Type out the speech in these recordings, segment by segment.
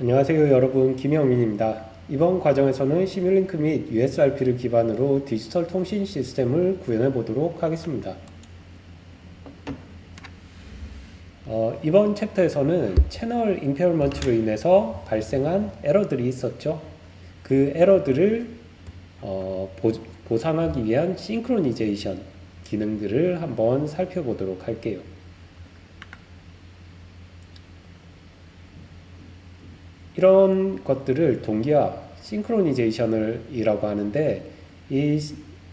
안녕하세요 여러분, 김영민입니다. 이번 과정에서는 시뮬링크 및 USRP를 기반으로 디지털 통신 시스템을 구현해 보도록 하겠습니다. 이번 챕터에서는 채널 임페어먼트로 인해서 발생한 에러들이 있었죠. 그 에러들을 보상하기 위한 싱크로니제이션 기능들을 한번 살펴보도록 할게요. 이런 것들을 동기화, 싱크로니제이션이라고 하는데, 이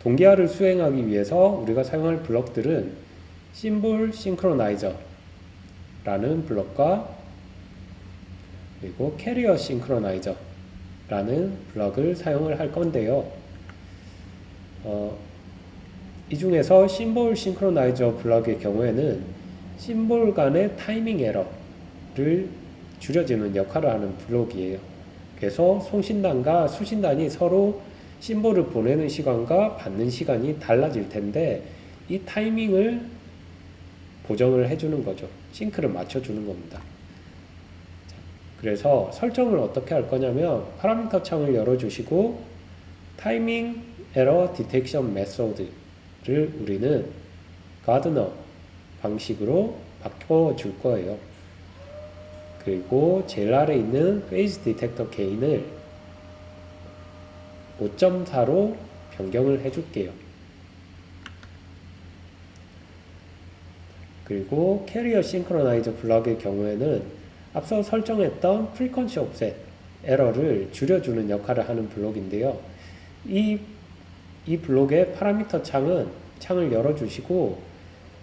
동기화를 수행하기 위해서 우리가 사용할 블럭들은 심볼 싱크로나이저라는 블럭과 그리고 캐리어 싱크로나이저라는 블럭을 사용을 할 건데요. 이 중에서 심볼 싱크로나이저 블럭의 경우에는 심볼 간의 타이밍 에러를 줄여주는 역할을 하는 블록이에요. 그래서 송신단과 수신단이 서로 심볼을 보내는 시간과 받는 시간이 달라질 텐데, 이 타이밍을 보정을 해주는 거죠. 싱크를 맞춰주는 겁니다. 그래서 설정을 어떻게 할 거냐면, 파라미터 창을 열어주시고 타이밍 에러 디텍션 메소드를 우리는 가드너 방식으로 바꿔줄 거예요. 그리고 제일 아래에 있는 페이즈 디텍터 게인을 5.4로 변경을 해줄게요. 그리고 캐리어 싱크로나이저 블럭의 경우에는 앞서 설정했던 프리퀀시 옵셋 에러를 줄여주는 역할을 하는 블록인데요. 이 블록의 파라미터 창을 열어주시고,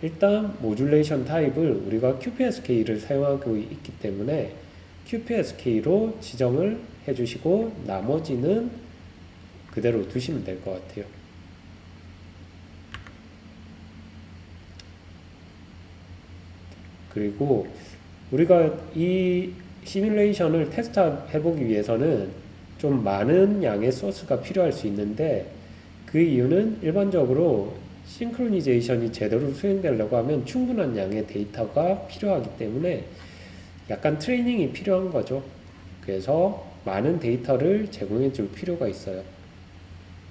일단 모듈레이션 타입을 우리가 QPSK를 사용하고 있기 때문에 QPSK로 지정을 해주시고, 나머지는 그대로 두시면 될 것 같아요. 그리고 우리가 이 시뮬레이션을 테스트 해보기 위해서는 좀 많은 양의 소스가 필요할 수 있는데, 그 이유는 일반적으로 싱크로니제이션이 제대로 수행되려고 하면 충분한 양의 데이터가 필요하기 때문에 약간 트레이닝이 필요한 거죠. 그래서 많은 데이터를 제공해 줄 필요가 있어요.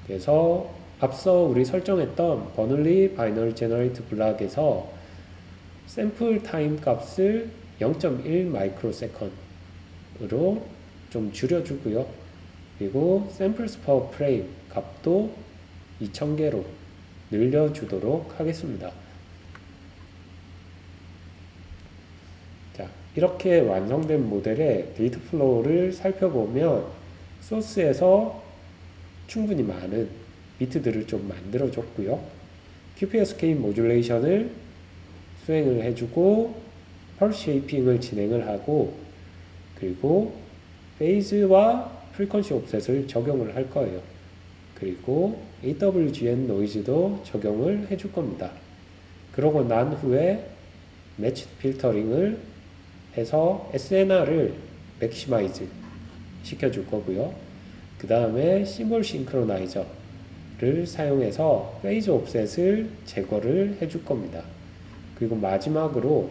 그래서 앞서 우리 설정했던 버널리 바이너리 제너레이트 블락에서 샘플 타임 값을 0.1 마이크로세컨드로 좀 줄여주고요. 그리고 샘플스 퍼 프레임 값도 2000개로 늘려주도록 하겠습니다. 자, 이렇게 완성된 모델의 데이터 플로우를 살펴보면 소스에서 충분히 많은 비트들을 좀 만들어줬고요. QPSK 모듈레이션을 수행을 해주고 펄스 쉐이핑을 진행을 하고, 그리고 페이즈와 프리퀀시 옵셋을 적용을 할 거예요. 그리고 AWGN 노이즈도 적용을 해줄 겁니다. 그러고 난 후에 매치 필터링을 해서 SNR을 맥시마이즈 시켜줄 거고요. 그 다음에 심볼 싱크로나이저를 사용해서 페이즈 옵셋을 제거를 해줄 겁니다. 그리고 마지막으로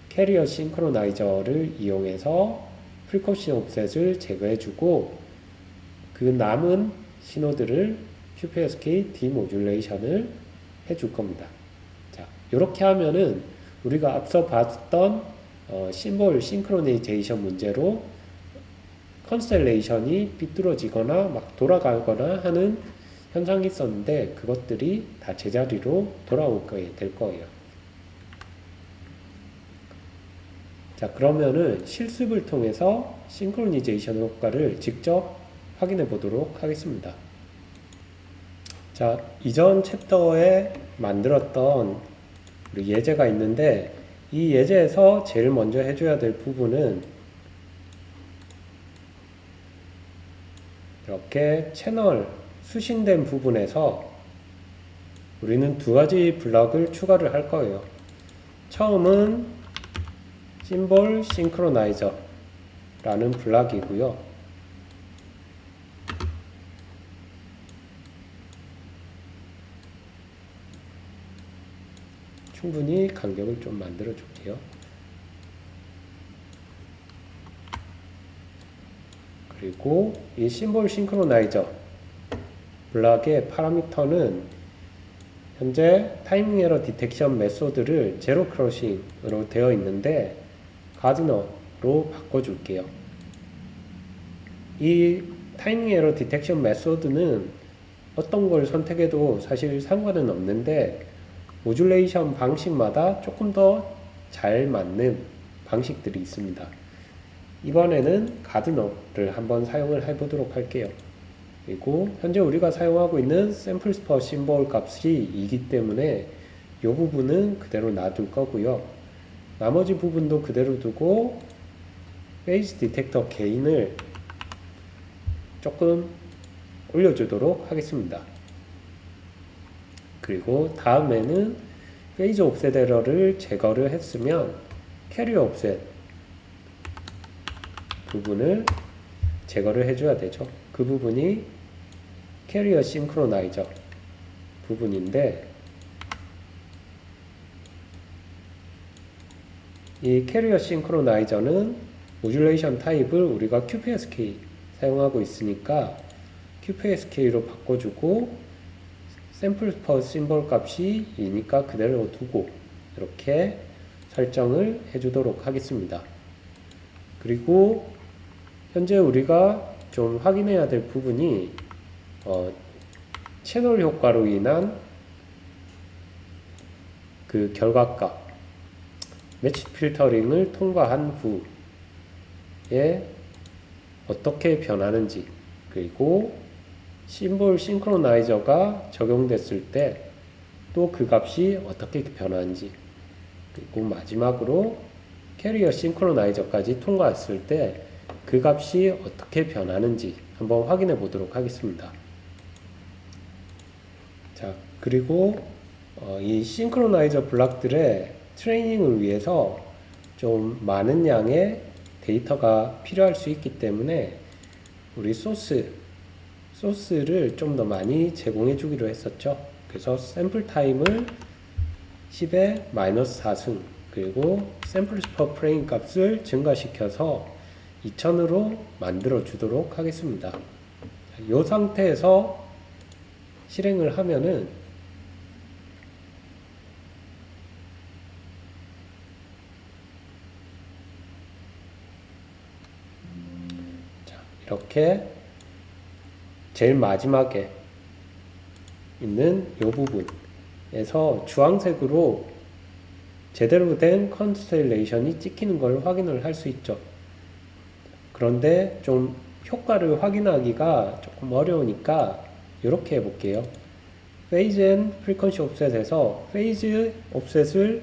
캐리어 싱크로나이저를 이용해서 프리퀀시 옵셋을 제거해주고, 그 남은 신호들을 QPSK 디모듈레이션을 해줄 겁니다. 자, 이렇게 하면은 우리가 앞서 봤던 심볼 싱크로니제이션 문제로 컨스텔레이션이 삐뚤어지거나 막 돌아가거나 하는 현상이 있었는데, 그것들이 다 제자리로 돌아오게 될 거예요. 자, 그러면은 실습을 통해서 싱크로니제이션 효과를 직접 확인해 보도록 하겠습니다. 자, 이전 챕터에 만들었던 우리 예제가 있는데, 이 예제에서 제일 먼저 해줘야 될 부분은 이렇게 채널 수신된 부분에서 우리는 두 가지 블럭을 추가를 할 거예요. 처음은 심볼 싱크로나이저라는 블럭이고요. 충분히 간격을 좀 만들어 줄게요. 그리고 이 심볼 싱크로나이저 블락의 파라미터는 현재 타이밍 에러 디텍션 메소드를 제로 크로싱으로 되어 있는데 가드너로 바꿔줄게요. 이 타이밍 에러 디텍션 메소드는 어떤 걸 선택해도 사실 상관은 없는데 모듈레이션 방식마다 조금 더 잘 맞는 방식들이 있습니다. 이번에는 가드너를 한번 사용을 해보도록 할게요. 그리고 현재 우리가 사용하고 있는 샘플스 퍼 심볼 값이 2기 때문에 이 부분은 그대로 놔둘 거고요. 나머지 부분도 그대로 두고 페이즈 디텍터 게인을 조금 올려주도록 하겠습니다. 그리고 다음에는 페이즈 옵셋 에러를 제거를 했으면 캐리어 옵셋 부분을 제거를 해줘야 되죠. 그 부분이 캐리어 싱크로나이저 부분인데 이 캐리어 싱크로나이저는 모듈레이션 타입을 우리가 QPSK 사용하고 있으니까 QPSK로 바꿔주고 샘플 퍼 심볼 값이 2니까 그대로 두고 이렇게 설정을 해주도록 하겠습니다. 그리고 현재 우리가 좀 확인해야 될 부분이 채널 효과로 인한 그 결과값 매치 필터링을 통과한 후에 어떻게 변하는지, 그리고 심볼 싱크로나이저가 적용됐을 때 또 그 값이 어떻게 변하는지, 그리고 마지막으로 캐리어 싱크로나이저까지 통과했을 때 그 값이 어떻게 변하는지 한번 확인해 보도록 하겠습니다. 자, 그리고 이 싱크로나이저 블락들의 트레이닝을 위해서 좀 많은 양의 데이터가 필요할 수 있기 때문에 우리 소스를 좀 더 많이 제공해 주기로 했었죠. 그래서 샘플 타임을 10의 마이너스 4승, 그리고 샘플스 퍼 프레임 값을 증가시켜서 2000으로 만들어 주도록 하겠습니다. 이 상태에서 실행을 하면은 이렇게 제일 마지막에 있는 이 부분에서 주황색으로 제대로 된 컨스텔레이션이 찍히는 걸 확인을 할 수 있죠. 그런데 좀 효과를 확인하기가 조금 어려우니까 이렇게 해볼게요. 페이즈 앤 프리퀀시 옵셋에서 페이즈 옵셋을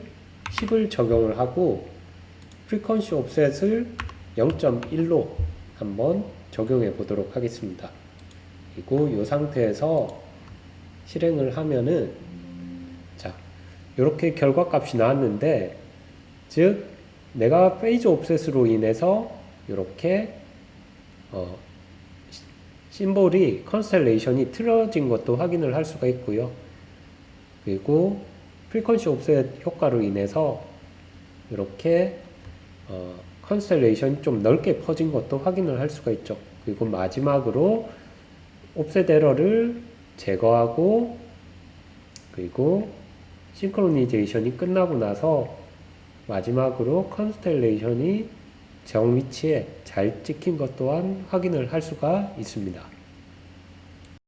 10을 적용을 하고 프리퀀시 옵셋을 0.1로 한번 적용해 보도록 하겠습니다. 그리고 이 상태에서 실행을 하면은 자, 이렇게 결과값이 나왔는데, 즉 내가 페이즈 옵셋으로 인해서 이렇게 심볼이 컨스텔레이션이 틀어진 것도 확인을 할 수가 있고요. 그리고 프리퀀시 옵셋 효과로 인해서 이렇게 컨스텔레이션이 좀 넓게 퍼진 것도 확인을 할 수가 있죠. 그리고 마지막으로 옵셋 에러를 제거하고, 그리고 싱크로니제이션이 끝나고 나서 마지막으로 컨스텔레이션이 정 위치에 잘 찍힌 것 또한 확인을 할 수가 있습니다.